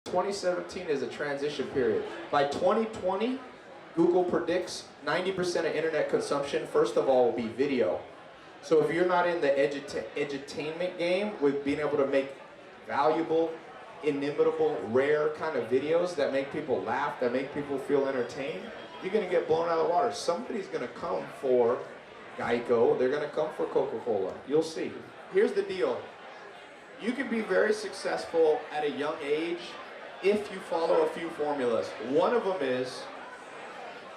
2017 is a transition period. By 2020, Google predicts 90% of internet consumption, first of all, will be video. So if you're not in the edutainment game with being able to make valuable, inimitable, rare kind of videos that make people laugh, that make people feel entertained, you're going to get blown out of the water. Somebody's going to come for Geico. They're going to come for Coca-Cola. You'll see. Here's the deal. You can be very successful at a young age if you follow a few formulas. One of them is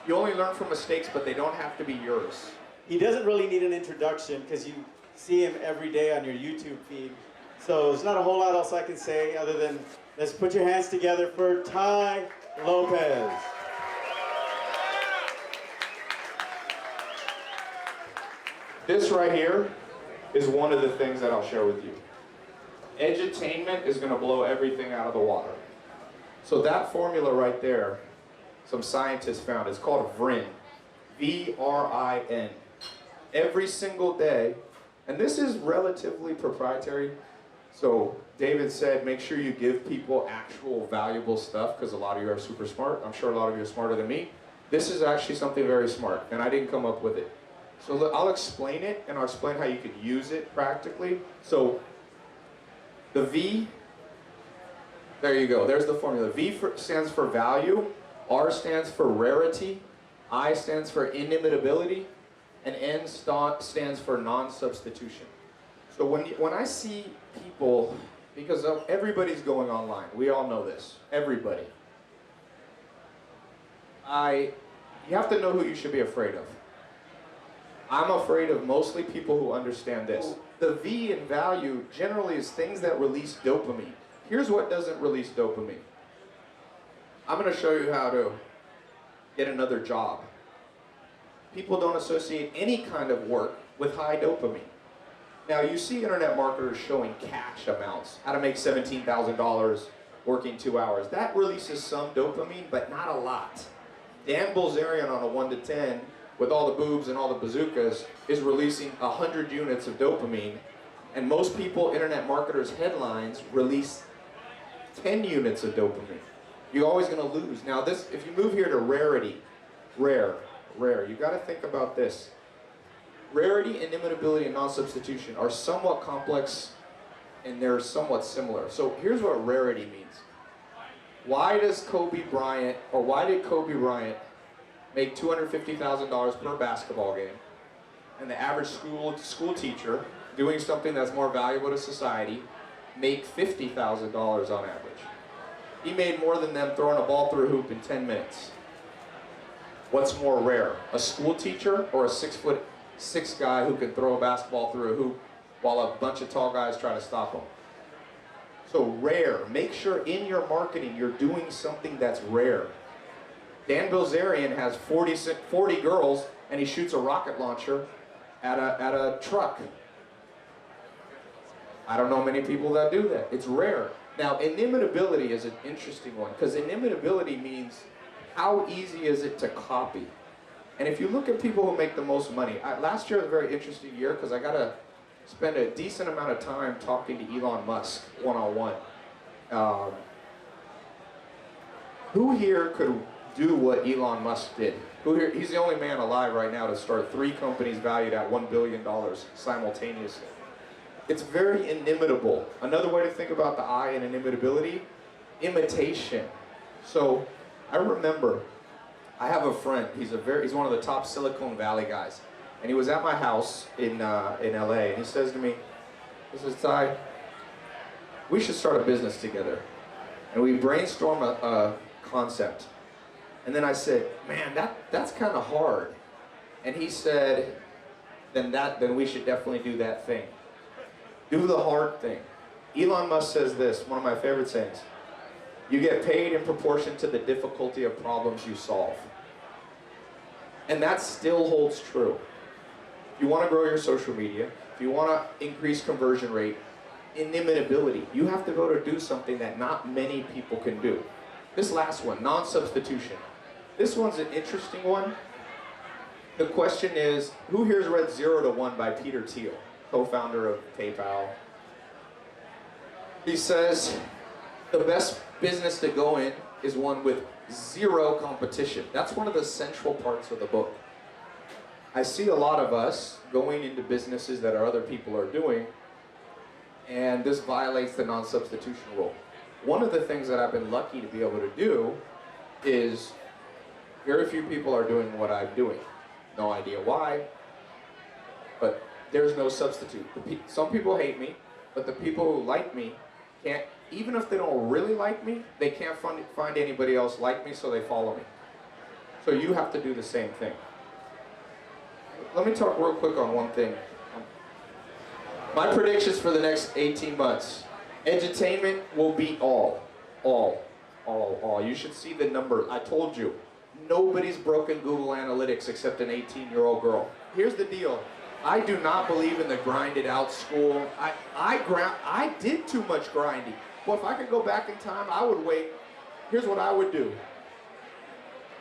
you only learn from mistakes, but they don't have to be yours. He doesn't really need an introduction because you see him every day on your YouTube feed. So there's not a whole lot else I can say other than let's put your hands together for Tia Lopez. This right here is one of the things that I'll share with you. Edutainment is going to blow everything out of the water. So that formula right there, some scientists found, it's called VRIN. V-R-I-N. Every single day, and this is relatively proprietary, so David said make sure you give people actual valuable stuff because a lot of you are super smart. I'm sure a lot of you are smarter than me. This is actually something very smart, and I didn't come up with it. So look, I'll explain it, and I'll explain how you could use it practically. So the V, there you go, there's the formula. V stands for value, R stands for rarity, I stands for inimitability, and N stands for non-substitution. So when I see people, because everybody's going online, we all know this, everybody. You have to know who you should be afraid of. I'm afraid of mostly people who understand this. The V in value generally is things that release dopamine. Here's what doesn't release dopamine. I'm going to show you how to get another job. People don't associate any kind of work with high dopamine. Now you see internet marketers showing cash amounts, how to make $17,000 working 2 hours. That releases some dopamine, but not a lot. Dan Bilzerian on a 1 to 10, with all the boobs and all the bazookas, is releasing 100 units of dopamine, and most people, internet marketers' headlines, release 10 units of dopamine. You're always going to lose. Now this, if you move here to rarity, rare, you got to think about this. Rarity, inimitability, and non-substitution are somewhat complex, and they're somewhat similar. So here's what rarity means. Why did Kobe Bryant make $250,000 per basketball game, and the average school teacher doing something that's more valuable to society make $50,000 on average? He made more than them throwing a ball through a hoop in 10 minutes. What's more rare, a school teacher or a 6'6" guy who can throw a basketball through a hoop while a bunch of tall guys try to stop him? So rare, make sure in your marketing you're doing something that's rare. Dan Bilzerian has 40 girls and he shoots a rocket launcher at a truck. I don't know many people that do that. It's rare. Now, inimitability is an interesting one because inimitability means how easy is it to copy? And if you look at people who make the most money, last year was a very interesting year because I got to spend a decent amount of time talking to Elon Musk one-on-one. Who here could do what Elon Musk did? Who here? He's the only man alive right now to start 3 companies valued at $1 billion simultaneously. It's very inimitable. Another way to think about the I in inimitability, imitation. So I remember, I have a friend, he's one of the top Silicon Valley guys, and he was at my house in LA, and he says to me, he says, Ty, we should start a business together. And we brainstorm a concept. And then I said, man, that's kind of hard. And he said, then we should definitely do that thing. Do the hard thing. Elon Musk says this, one of my favorite sayings, you get paid in proportion to the difficulty of problems you solve. And that still holds true. If you want to grow your social media, if you want to increase conversion rate, inimitability, you have to go to do something that not many people can do. This last one, non-substitution. This one's an interesting one. The question is, who here's read 0 to 1 by Peter Thiel, co-founder of PayPal? He says, the best business to go in is one with zero competition. That's one of the central parts of the book. I see a lot of us going into businesses that other people are doing, and this violates the non-substitution rule. One of the things that I've been lucky to be able to do is very few people are doing what I'm doing. No idea why, but there's no substitute. Some people hate me, but the people who like me can't, even if they don't really like me, they can't find anybody else like me, so they follow me. So you have to do the same thing. Let me talk real quick on one thing. My predictions for the next 18 months. Edutainment will be all. You should see the number. I told you, nobody's broken Google Analytics except an 18-year-old girl. Here's the deal. I do not believe in the grinded out school. I did too much grinding. Well, if I could go back in time, I would wait. Here's what I would do.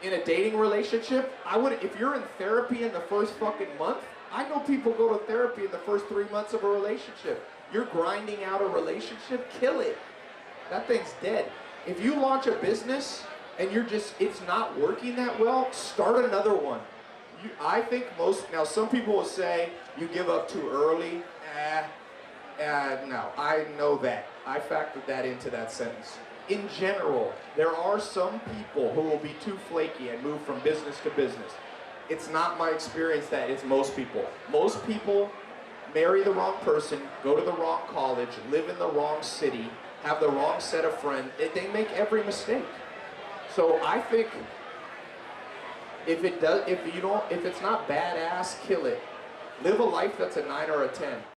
In a dating relationship, if you're in therapy in the first fucking month, I know people go to therapy in the first 3 months of a relationship. You're grinding out a relationship, kill it. That thing's dead. If you launch a business and it's not working that well, start another one. I think now some people will say you give up too early. No, I know that. I factored that into that sentence. In general, there are some people who will be too flaky and move from business to business. It's not my experience that it's most people. Most people marry the wrong person, go to the wrong college, live in the wrong city, have the wrong set of friends. They make every mistake. So I think if it's not badass, kill it. Live a life that's a 9 or a 10.